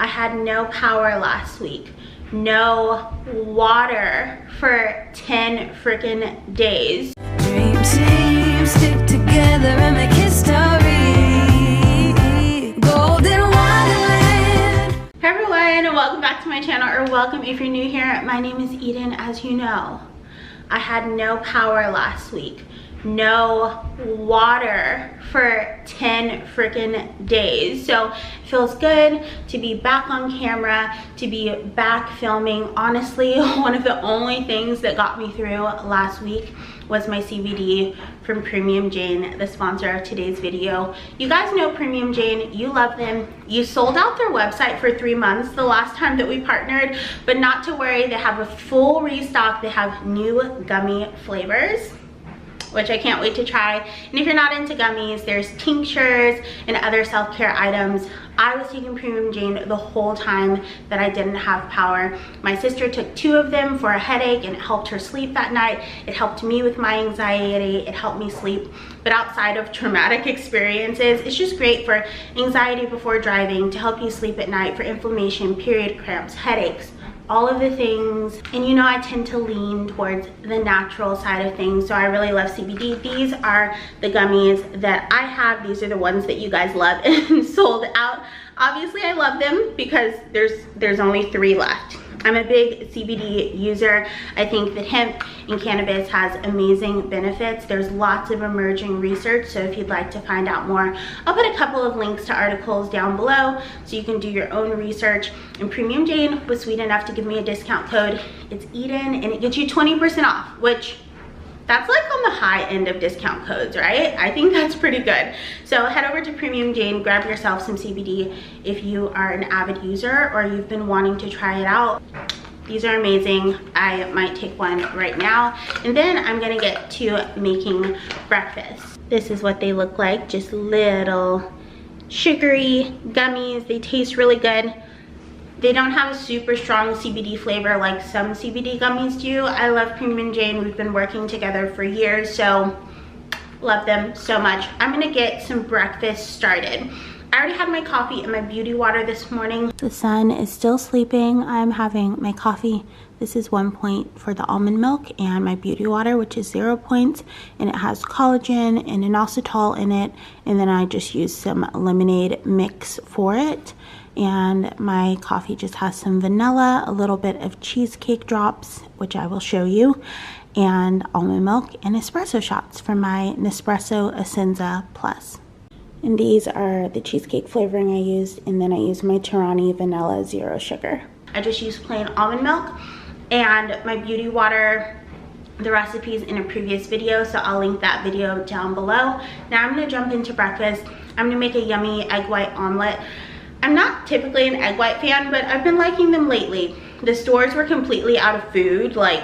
I had no power last week, no water for 10 freaking days. Dream team, stick together and make history. Golden Wonderland. Hey everyone, and welcome back to my channel, or welcome if you're new here. My name is Edyn. As you know, I had no power last week, no water for 10 freaking days. So it feels good to be back on camera, to be back filming. Honestly, one of the only things that got me through last week was my CBD from Premium Jane, the sponsor of today's video. You guys know Premium Jane, you love them. You sold out their website for 3 months the last time that we partnered, but not to worry, they have a full restock. They have new gummy flavors, which I can't wait to try. And if you're not into gummies, there's tinctures and other self-care items. I was taking Premium Jane the whole time that I didn't have power. My sister took 2 of them for a headache and it helped her sleep that night. It helped me with my anxiety. It helped me sleep. But outside of traumatic experiences, it's just great for anxiety before driving, to help you sleep at night, for inflammation, period cramps, headaches, all of the things. And you know, I tend to lean towards the natural side of things, so I really love CBD. These are the gummies that I have. These are the ones that you guys love and sold out. Obviously I love them because there's only 3 left. I'm a big CBD user. I think that hemp and cannabis has amazing benefits. There's lots of emerging research, so if you'd like to find out more, I'll put a couple of links to articles down below so you can do your own research. And Premium Jane was sweet enough to give me a discount code. It's Edyn, and it gets you 20% off, which that's like on the high end of discount codes, right? I think that's pretty good. So head over to Premium Jane, grab yourself some CBD if you are an avid user or you've been wanting to try it out. These are amazing. I might take one right now. And then I'm gonna get to making breakfast. This is what they look like, just little sugary gummies. They taste really good. They don't have a super strong CBD flavor like some CBD gummies do. I love Premium Jane. We've been working together for years, so love them so much. I'm gonna get some breakfast started. I already had my coffee and my beauty water this morning. The sun is still sleeping. I'm having my coffee. This is 1 point for the almond milk, and my beauty water, which is 0 points, and it has collagen and inositol in it. And then I just use some lemonade mix for it. And my coffee just has some vanilla, a little bit of cheesecake drops, which I will show you, and almond milk and espresso shots from my Nespresso Essenza Plus. And these are the cheesecake flavoring I used, and then I use my Tirani Vanilla Zero Sugar. I just used plain almond milk, and my beauty water, the recipe's in a previous video, so I'll link that video down below. Now I'm gonna jump into breakfast. I'm gonna make a yummy egg white omelet. I'm not typically an egg white fan, but I've been liking them lately. The stores were completely out of food, like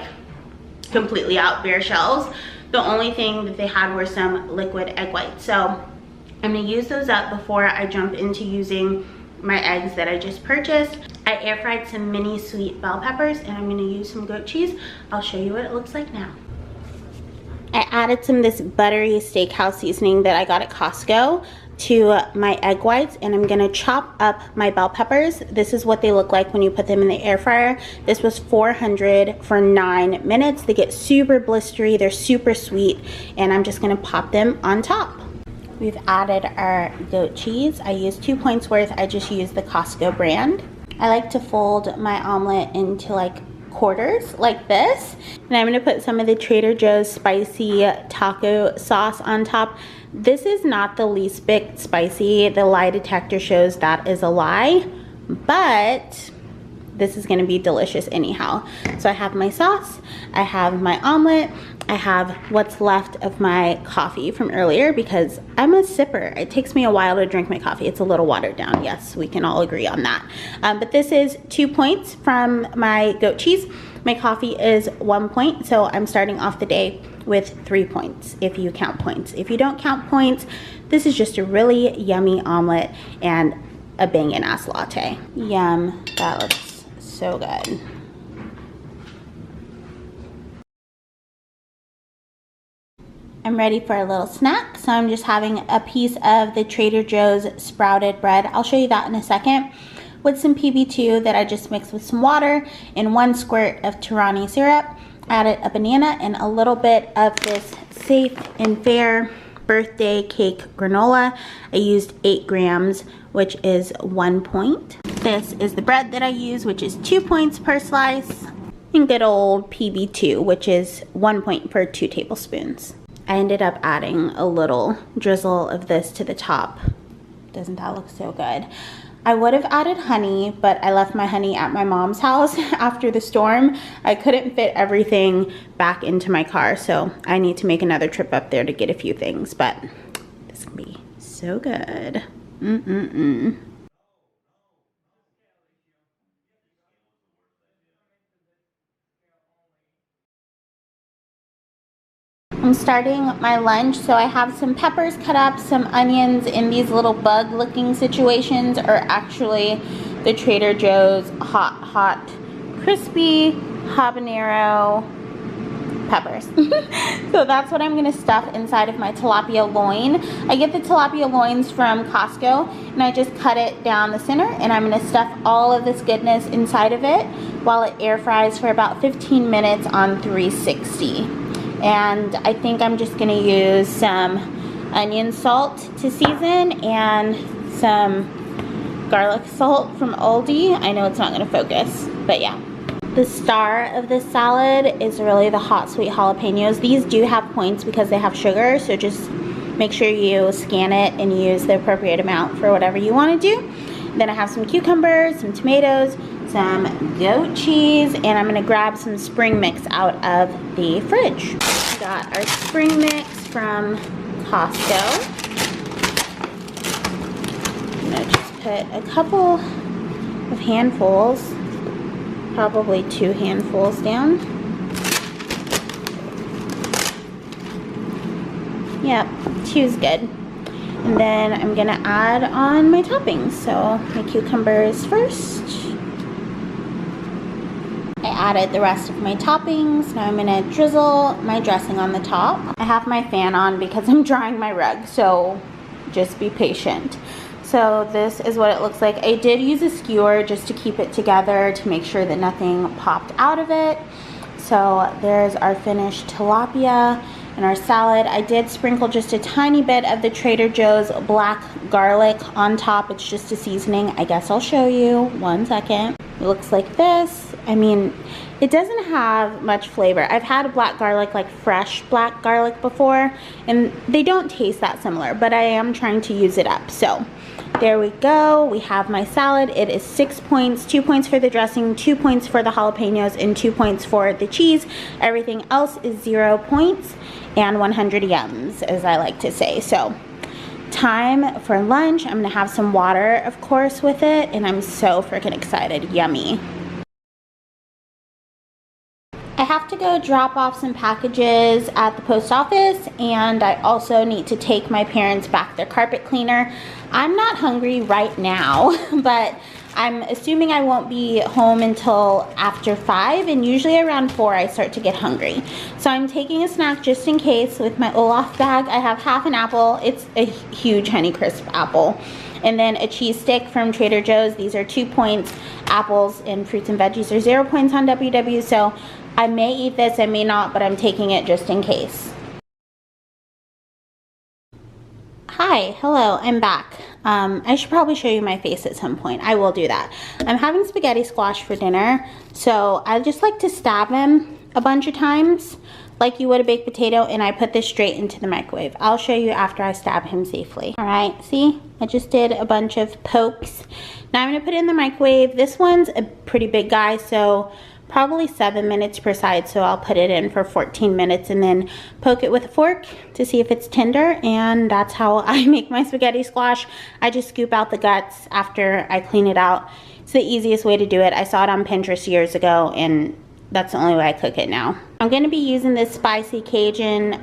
completely out, bare shelves. The only thing that they had were some liquid egg whites. So I'm gonna use those up before I jump into using my eggs that I just purchased. I air fried some mini sweet bell peppers, and I'm gonna use some goat cheese. I'll show you what it looks like now. I added some of this buttery steakhouse seasoning that I got at Costco to my egg whites, and I'm gonna chop up my bell peppers. This is what they look like when you put them in the air fryer. This was 400 for 9 minutes. They get super blistery, they're super sweet, and I'm just gonna pop them on top. We've added our goat cheese. I used 2 points worth. I just used the Costco brand. I like to fold my omelet into like quarters like this, and I'm gonna put some of the Trader Joe's spicy taco sauce on top. This is not the least bit spicy. The lie detector shows that is a lie, but this is gonna be delicious anyhow. So I have my sauce, I have my omelet, I have what's left of my coffee from earlier, because I'm a sipper. It takes me a while to drink my coffee. It's a little watered down. Yes, we can all agree on that. But this is 2 points from my goat cheese. My coffee is 1 point, so I'm starting off the day with 3 points, if you count points. If you don't count points, this is just a really yummy omelet and a bangin' ass latte. Yum, that looks so good. I'm ready for a little snack, so I'm just having a piece of the Trader Joe's sprouted bread. I'll show you that in a second. with some PB2 that I just mixed with some water and 1 squirt of Tirani syrup. Added a banana and a little bit of this Safe and Fair birthday cake granola. I used 8 grams, which is 1 point. This is the bread that I use, which is 2 points per slice. And good old PB2, which is 1 point per 2 tablespoons. I ended up adding a little drizzle of this to the top. Doesn't that look so good? I would have added honey, but I left my honey at my mom's house after the storm. I couldn't fit everything back into my car, so I need to make another trip up there to get a few things, but this can be so good. I'm starting my lunch, so I have some peppers cut up, some onions in these little bug looking situations, or actually the Trader Joe's hot crispy habanero peppers. So that's what I'm gonna stuff inside of my tilapia loin. I get the tilapia loins from Costco and I just cut it down the center, and I'm gonna stuff all of this goodness inside of it while it air fries for about 15 minutes on 360. And I think I'm just gonna use some onion salt to season and some garlic salt from Aldi. I know it's not gonna focus, but yeah. The star of this salad is really the hot sweet jalapenos. These do have points because they have sugar, so just make sure you scan it and use the appropriate amount for whatever you wanna do. Then I have some cucumbers, some tomatoes, some goat cheese, and I'm gonna grab some spring mix out of the fridge. We got our spring mix from Costco. I'm gonna just put a couple of handfuls, probably 2 handfuls down. Yep, 2's good. And then I'm gonna add on my toppings. So my cucumbers first. I added the rest of my toppings. Now I'm gonna drizzle my dressing on the top. I have my fan on because I'm drying my rug, so just be patient. So this is what it looks like. I did use a skewer just to keep it together to make sure that nothing popped out of it. So there's our finished tilapia and our salad. I did sprinkle just a tiny bit of the Trader Joe's black garlic on top. It's just a seasoning. I guess I'll show you. 1 second. It looks like this. I mean, it doesn't have much flavor. I've had black garlic, like fresh black garlic before, and they don't taste that similar, but I am trying to use it up. So there we go. We have my salad. It is 6 points, 2 points for the dressing, 2 points for the jalapenos, and 2 points for the cheese. Everything else is 0 points and 100 yums, as I like to say. So time for lunch. I'm gonna have some water, of course, with it, and I'm so freaking excited. Yummy. I have to go drop off some packages at the post office, and I also need to take my parents back their carpet cleaner. I'm not hungry right now, but I'm assuming I won't be home until after 5, and usually around 4 I start to get hungry. So I'm taking a snack just in case with my Olaf bag. I have half an apple. It's a huge Honeycrisp apple. And then a cheese stick from Trader Joe's. These are 2 points. Apples and fruits and veggies are 0 points on WW, so I may eat this, I may not, but I'm taking it just in case. Hi, hello, I'm back. I should probably show you my face at some point. I will do that. I'm having spaghetti squash for dinner, so I just like to stab them a bunch of times like you would a baked potato, and I put this straight into the microwave. I'll show you after I stab him safely. All right, see? I just did a bunch of pokes. Now I'm gonna put it in the microwave. This one's a pretty big guy, so probably 7 minutes per side, so I'll put it in for 14 minutes and then poke it with a fork to see if it's tender, and that's how I make my spaghetti squash. I just scoop out the guts after I clean it out. It's the easiest way to do it. I saw it on Pinterest years ago, and that's the only way I cook it now. I'm gonna be using this spicy Cajun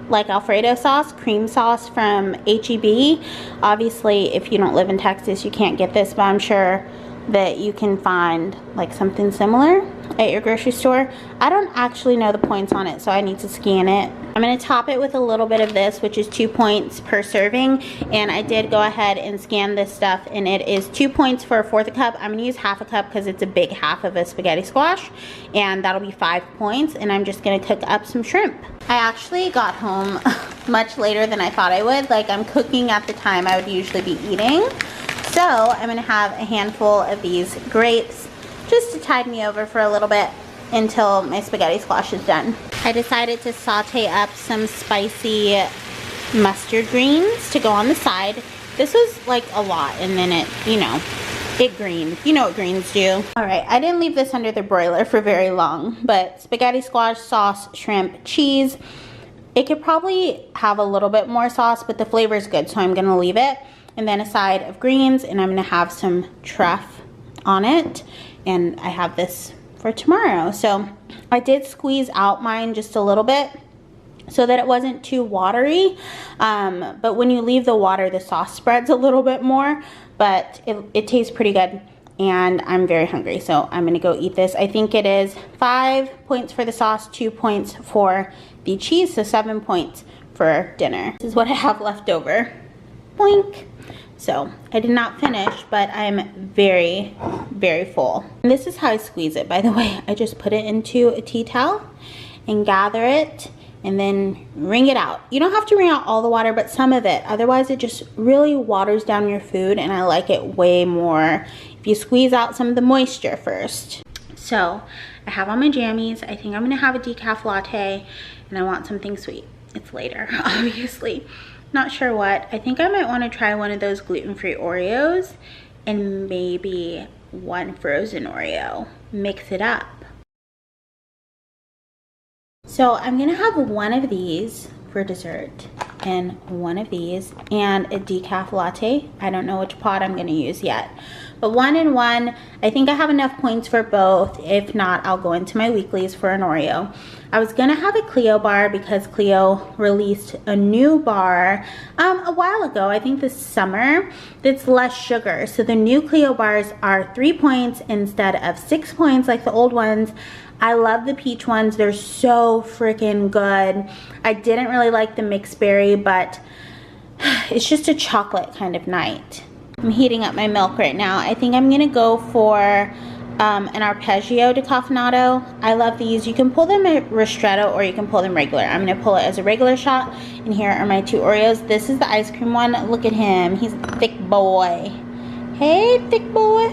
like Alfredo sauce, cream sauce from H-E-B. Obviously, if you don't live in Texas, you can't get this, but I'm sure that you can find like something similar at your grocery store. I don't actually know the points on it, so I need to scan it. I'm going to top it with a little bit of this, which is 2 points per serving, and I did go ahead and scan this stuff, and it is 2 points for a fourth a cup. I'm going to use half a cup because it's a big half of a spaghetti squash, and that'll be 5 points, and I'm just going to cook up some shrimp. I actually got home much later than I thought I would. Like, I'm cooking at the time I would usually be eating. So I'm going to have a handful of these grapes just to tide me over for a little bit until my spaghetti squash is done. I decided to saute up some spicy mustard greens to go on the side. This was like a lot, and then it, you know, it greened. You know what greens do. Alright, I didn't leave this under the broiler for very long, but spaghetti squash, sauce, shrimp, cheese. It could probably have a little bit more sauce, but the flavor is good, so I'm going to leave it. And then a side of greens, and I'm going to have some truff on it. And I have this for tomorrow. So I did squeeze out mine just a little bit so that it wasn't too watery. But when you leave the water, the sauce spreads a little bit more. But it tastes pretty good. And I'm very hungry, so I'm going to go eat this. I think it is 5 points for the sauce, 2 points for the cheese, so 7 points for dinner. This is what I have left over. Boink. So I did not finish, but I'm very, very full. And this is how I squeeze it, by the way. I just put it into a tea towel and gather it and then wring it out. You don't have to wring out all the water, but some of it. Otherwise, it just really waters down your food, and I like it way more if you squeeze out some of the moisture first. So I have all my jammies. I think I'm gonna have a decaf latte, and I want something sweet. It's later, obviously. Not sure what. I think I might want to try one of those gluten-free Oreos and maybe one frozen Oreo. Mix it up. So I'm gonna have one of these for dessert and one of these and a decaf latte. I don't know which pot I'm gonna use yet, but 1 and 1. I think I have enough points for both. If not, I'll go into my weeklies for an Oreo. I was gonna have a Clio bar because Clio released a new bar a while ago, I think this summer, that's less sugar. So the new Clio bars are 3 points instead of 6 points like the old ones. I love the peach ones. They're so freaking good. I didn't really like the mixed berry, but it's just a chocolate kind of night. I'm heating up my milk right now. I think I'm gonna go for an arpeggio decaffeinato. I love these. You can pull them at ristretto or you can pull them regular. I'm gonna pull it as a regular shot. And here are my 2 Oreos. This is the ice cream one. Look at him. He's a thick boy. Hey, thick boy.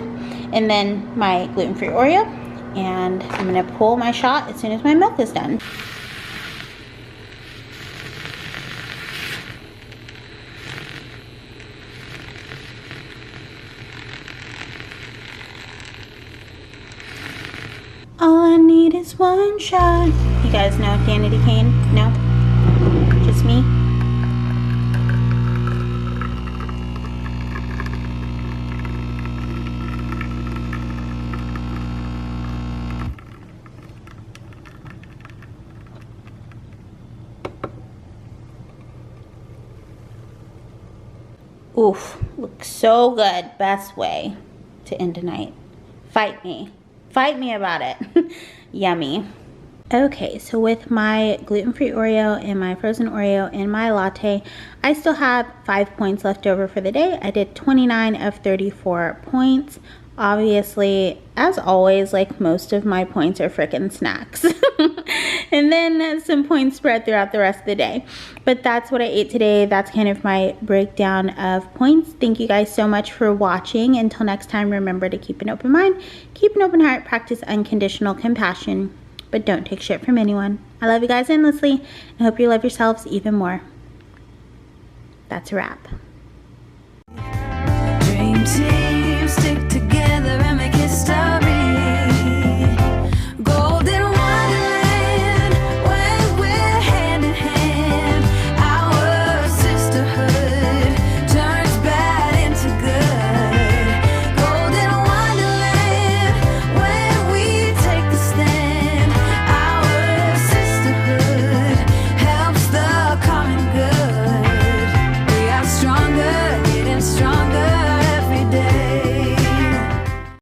And then my gluten-free Oreo. And I'm gonna pull my shot as soon as my milk is done. All I need is one shot. You guys know Danity Kane? No? Just me? Oof, looks so good. Best way to end a night. Fight me. Fight me about it. Yummy. Okay, so with my gluten-free Oreo and my frozen Oreo and my latte, I still have 5 points left over for the day. I did 29 of 34 points. Obviously, as always, like most of my points are frickin' snacks. And then some points spread throughout the rest of the day. But that's what I ate today. That's kind of my breakdown of points. Thank you guys so much for watching. Until next time, remember to keep an open mind, keep an open heart, practice unconditional compassion, but don't take shit from anyone. I love you guys endlessly. I hope you love yourselves even more. That's a wrap. Dream team, stick together.